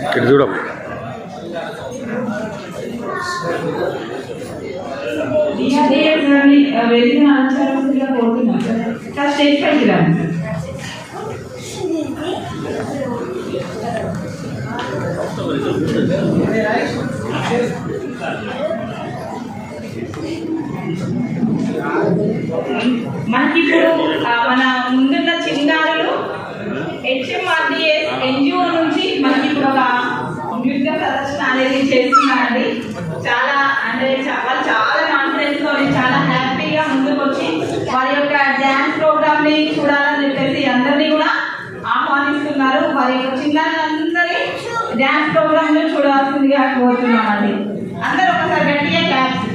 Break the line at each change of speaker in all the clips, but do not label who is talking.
ఇక్కడ చూడం
మనకి ఇప్పుడు మన ముందున్న చిన్నారులు HMRDS NGO నుంచి మనకి ఇప్పుడు ఒక నృత్య ప్రదర్శన అనేది చేస్తున్నారండి. చాలా అంటే వాళ్ళు చాలా కాన్ఫిడెన్స్ తో చాలా హ్యాపీగా ముందుకు వచ్చి వారి యొక్క డ్యాన్స్ ప్రోగ్రామ్ ని చూడాలని చెప్పేసి అందరినీ కూడా ఆహ్వానిస్తున్నారు. వారి యొక్క చిన్నారులందరి డ్యాన్స్ ప్రోగ్రామ్ ని చూడాల్సిందిగా కోరుతున్నామండి. అందరూ ఒకసారి గట్టిగా క్లాప్స్.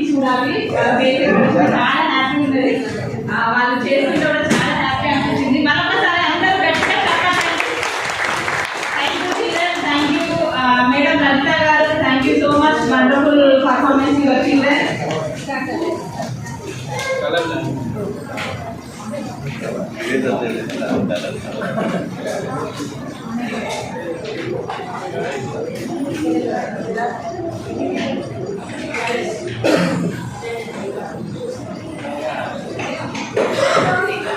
చూడాలి చాలా హ్యాపీ ఉన్నది. వాళ్ళు చేస్తుంటే కూడా చాలా హ్యాపీ అనిపించింది. మరొకసారి అందరూ గట్టిగా థ్యాంక్ యూ మేడం లలిత గారు. Thank you so much. Wonderful performance వచ్చింది.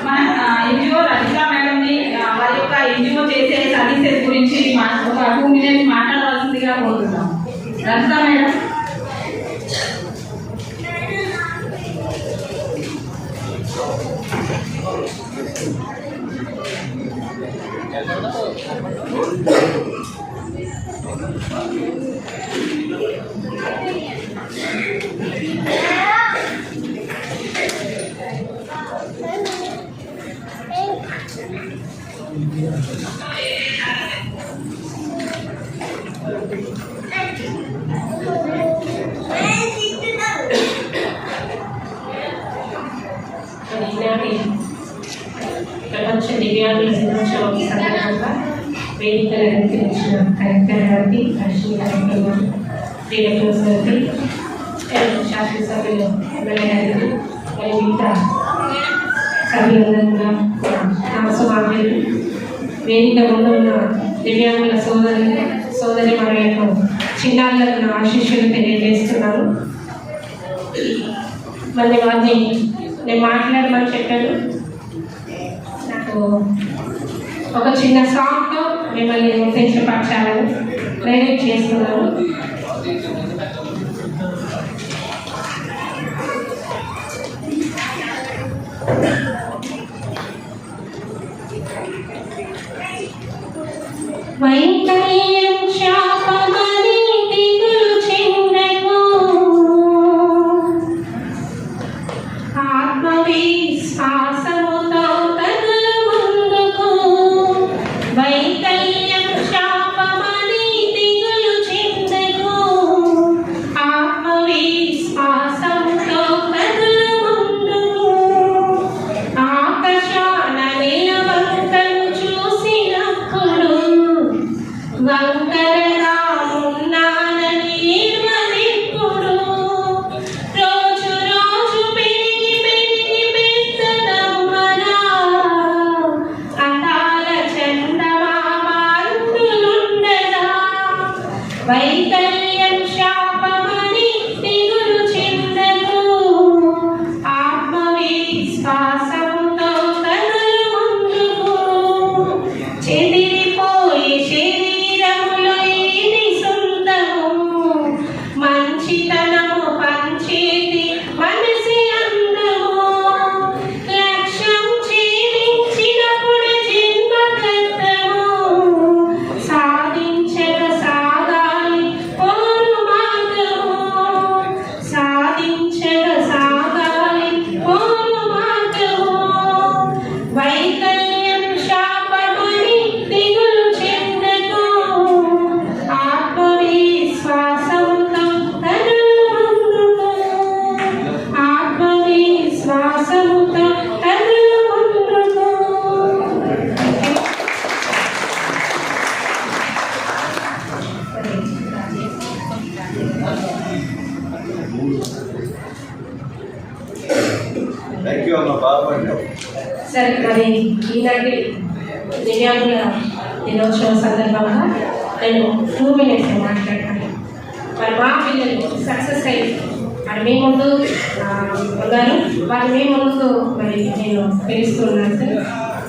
మన ఎన్జిఓ లలిత మేడం ని వారి యొక్క ఎన్జిఓ చేసే సర్వీసెస్ గురించి ఒక మినిట్స్ మాట్లాడవలసిందిగా కోరుతున్నాం. రజిత మేడం.
ప్రపంచ దివ్యాంగుల దినోత్సవం సందర్భంగా వేదికల వచ్చిన కలెక్టర్ గారికి, అశ్విని కలెక్టర్ గారు, డైరెక్టర్స్ గారికి, శాసనసభ్యులు ఎమ్మెల్యే గారికి, మరి మిగతా సభ్యులందరూ కూడా నమస్కారాలు. వేదిక ముందు ఉన్న దివ్యాంగుల సోదరి మరియు చిన్నారులకు నా ఆశీస్సులు తెలియజేస్తున్నాను. మళ్ళీ వారిని నేను మాట్లాడమని చెప్పాను. నాకు ఒక చిన్న సాంగ్తో మిమ్మల్ని ఉద్దేశపరచాలని ప్రేరేట్ చేస్తున్నాను. వైకల్యం శాపమని దిగులు చెందకు, ఆత్మవిశ్వాసముతో కదలు ముందుకు. వైకల్యం శాపమని దిగులు చెందకు, ఆత్మవిశ్వాసముతో కదలు ముందుకు. ఆకాశాన నీలవంకను చూసినప్పుడు వంకరగా ఉన్నానని ఏడ్వనిప్పుడు. రోజు రోజు పెరిగి పెరిగి పెద్దదమ్మనా, అకాల చందమామారుండదా. వైకల్యం శాపమని దిగులు చెందకు, ఆత్మవిశ్వాసంతో కదలు ముందుకు. చెదిరిపోయే శరీరములో ఏది సొంతము, మంచితనము పంచేది మనసి అందము. లక్ష్యం ఛేదించినప్పుడు జన్మ కర్తము, సాధించక సాగాలి పోరు మార్గము. సాధించక సాగాలి పోరు మార్గము. వైకల్యం శాపమని దిగులు చెందకు, ఆత్మవిశ్వాసంతో కదలు ముందుకు. ఆత్మవిశ్వాసంతో కదలు ముందుకు. సరే, మరి ఈనాటి దివ్యాంగుల దినోత్సవం సందర్భంగా నేను 2 minutes మాట్లాడతాను. మరి మా పిల్లలు సక్సెస్ అయ్యి మరి మీ ముందు ఉన్నారు. వారు మీ ముందు మరి నేను పిలుస్తున్నాను సార్.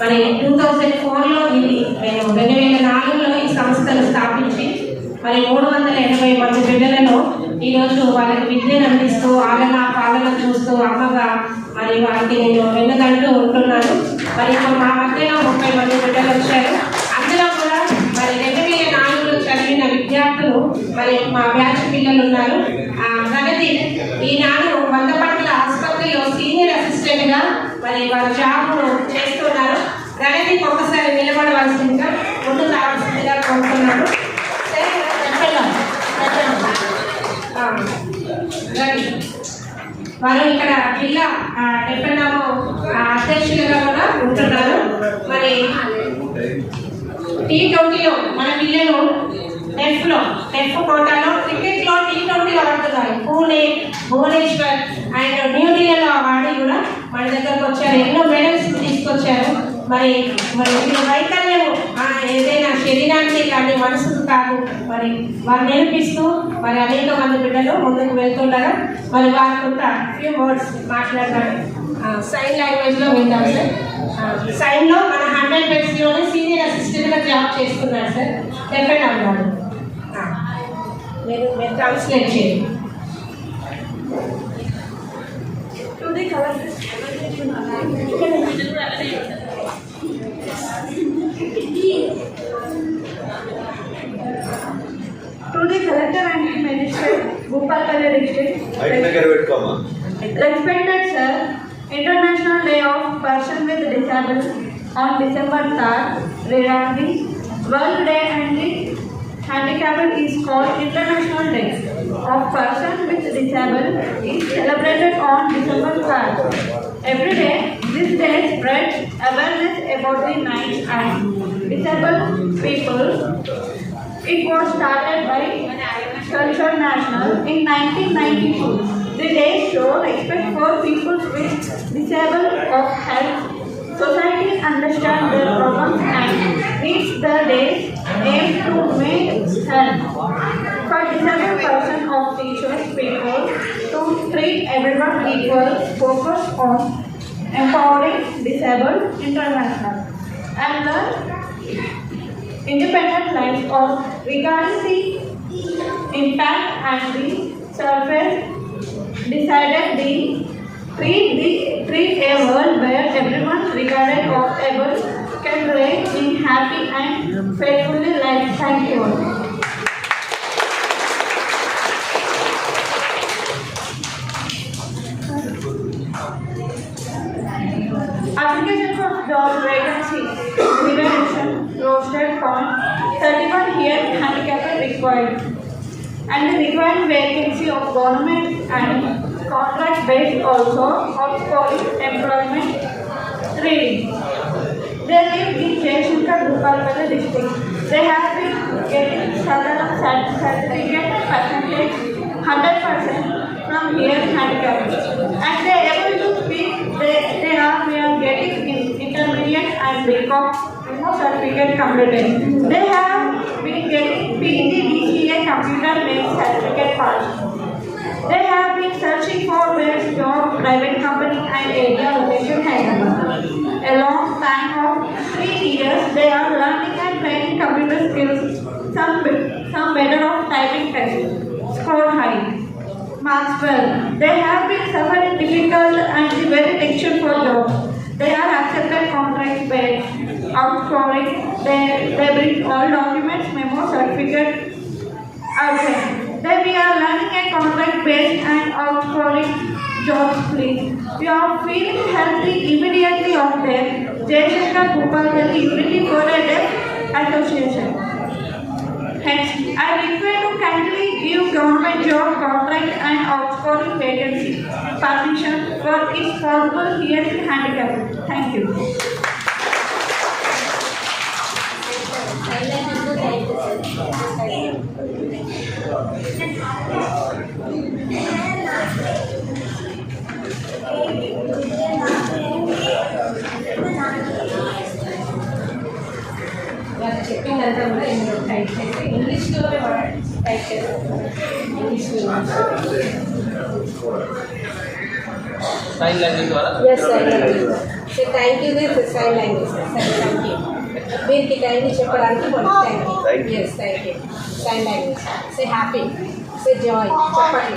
మరి 2004లో ఇది నేను 2004లో ఈ సంస్థను స్థాపించి మరి 380 మంది బిడ్డలను ఈరోజు వాళ్ళకి విద్యను అందిస్తూ ఆలన పాలన చూస్తూ అమ్మగా మరి వారికి నేను వెన్నదంటూ ఉంటున్నాను. మరి ఇప్పుడు మా మధ్యలో 30 మంది బిడ్డలు వచ్చారు. అందులో కూడా మరి 2004లో చదివిన విద్యార్థులు మరి మా బ్యాచ్ పిల్లలు ఉన్నారు. ప్రగతి ఈనాడు వందపట్ల ఆసుపత్రిలో సీనియర్ అసిస్టెంట్గా మరి వారు జాబ్ చేస్తున్నారు. ప్రగతికి ఒక్కసారి నిలబడవలసిందిగా ముందు రావాల్సిందిగా కోరుతున్నాను. వారు ఇక్కడ జిల్లా టెప్పనామో అధ్యక్షులుగా కూడా ఉంటున్నారు. మరి T20లో మన పిల్లలు టెఫ్ కోటాలో క్రికెట్లో T20 ఆడుతున్నారు. పూణే, భువనేశ్వర్ అండ్ న్యూఢిల్లీలో ఆడి కూడా మన దగ్గరకు వచ్చారు. ఎన్నో మెడల్స్ తీసుకొచ్చారు. మరి మీరు వైకల్యం ఏదైనా శరీరానికి కానీ మనసుకు కాదు మరి వారు నేర్పిస్తూ మరి అనేక మంది బిడ్డలు ముందుకు వెళ్తుండగా మరి వారు కొంత ఫ్యూ వర్డ్స్ మాట్లాడతారు. సైన్ లాంగ్వేజ్లో విందాం సార్. సైన్లో మన 100 బెడ్స్లోనే సీనియర్ అసిస్టెంట్గా జాబ్ చేస్తున్నారు సార్. చెప్పండి అన్నాడు, మీరు ట్రాన్స్లేట్ చేయండి.
To the collector and the magistrate, Bhopalpally district. Respected sir, International Day of Person with Disability on December 3rd, regarding World Day and the Handicapped is called International Day of Person with Disability is celebrated on December 3rd. Every day, this day spreads awareness about the rights and disabled people. It was started by Culture National in 1992. The day shows respect for people with disabled of health. Society understands their problems and needs the day aim to make help for disabled person of teachers people to treat everyone equal. Focus on empowering disabled international and the independent life of regarding the impact and the surface decided the treat a world where everyone regarded of able can live in happy and faithfully life. Thank you. Application for job vacancy evaluation rostered point 31 year handicapped required and the required vacancy of government and contract based also of employment reading. They live in Jayashankar Bhopalpally district. They have been getting certificate percentage 100% from here handicapped and they are able to speak. We are getting intermediate and BCom certificate completed. They have been getting PGDCA computer based certificate passed. They have been searching for best job, private company and area location Hyderabad. A long span of 3 years, they are learning and training computer skills. Some better of typing test. Score high. Marks well. They have been suffering difficult and very tension for jobs. They are accepted contract based. Outscoring. They bring all documents, memo, certificate. Okay. Then we are learning a contract based and outscoring jobs please. We are feeling healthy immediately of them. Jayashankar Bhopalpally Unity for a Deaf Association. Hence, I request to kindly give government job contract and outscoring vacancy permission for if possible hearing handicapped. Thank you.
వాళ్ళు చెప్పిందంతా కూడా ఇందులో type చేసి ఇంగ్లీష్లోనే type చేస్తాను. ఇంగ్లీష్లో
sign language ద్వారా
yes sign language. So thank you sign language sir. Thank you వీరికి టైంని చెప్పడానికి thank you. Yes thank you. Sign language. Say happy, say joy చెప్పండి.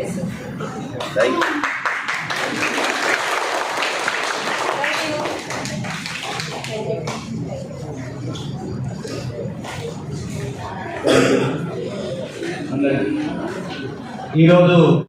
Yes
thank you.
ఈరోజు